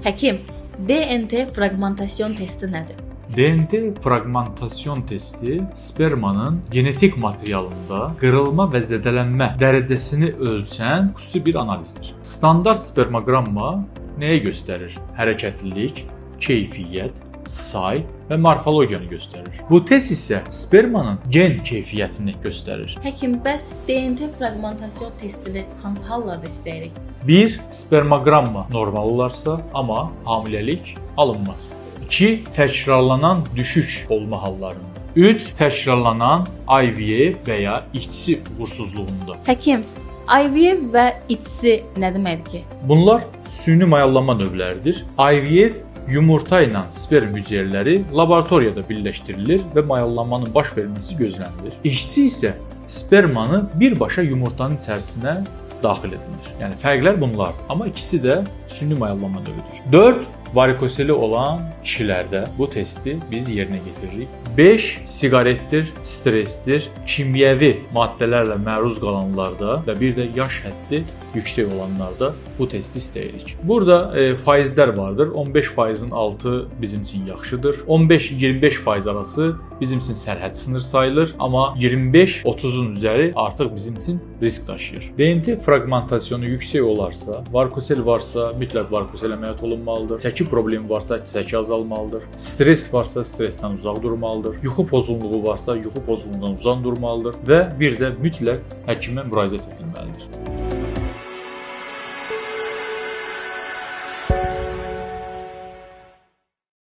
Həkim, DNT fraqmentasyon testi nədir? DNT fraqmentasyon testi spermanın genetik materialında qırılma və zədələnmə dərəcəsini ölçən xüsusi bir analizdir. Standart spermogramma nəyə göstərir? Hərəkətlilik, keyfiyyət, say və morfologiyanı göstərir. Bu test isə spermanın gen keyfiyyətini göstərir. Həkim, bəs DNT fraqmentasyon testini hansı hallarda istəyirik? 1. Spermogramma normal olarsa, amma hamiləlik alınmaz. 2. Təkrarlanan düşük olma hallarında. 3. Təkrarlanan IVF və ya İHC uğursuzluğunda. Həkim, IVF və İHC nə deməkdir ki? Bunlar süni mayallama növləridir. IVF yumurta ilə sperm hüceyrələri laboratoriyada birləşdirilir və mayallamanın baş verməsi gözlənilir. İHC isə spermanı birbaşa yumurtanın içərisinə daxil edilir. Yəni fərqlər bunlar, amma ikisi də süni mayallama növüdür. 4. Varikoseli olan kişilərdə bu testi biz yerinə getiririk. 5. Siqaretdir, stressdir, kimyəvi maddələrlə məruz qalanlarda və bir də yaş həddi yüksək olanlarda bu testi istəyirik. Burada faizlər vardır. 15%-in altı bizim üçün yaxşıdır. 15-25% arası bizim üçün sərhəd sınır sayılır, amma 25-30-un üzəri artıq bizim üçün risk daşıyır. DNT fraqmentasyonu yüksək olarsa, varikosel varsa mütləq varikosel əməliyyat olunmalıdır. Çəki problemi varsa çəki azalmalıdır. Stress varsa stressdən uzaq durmalıdır. Yuxu pozğunluğu varsa yuxu pozğunluğundan uzaq durmalıdır və bir də mütləq həkimə müraciət etməlidir.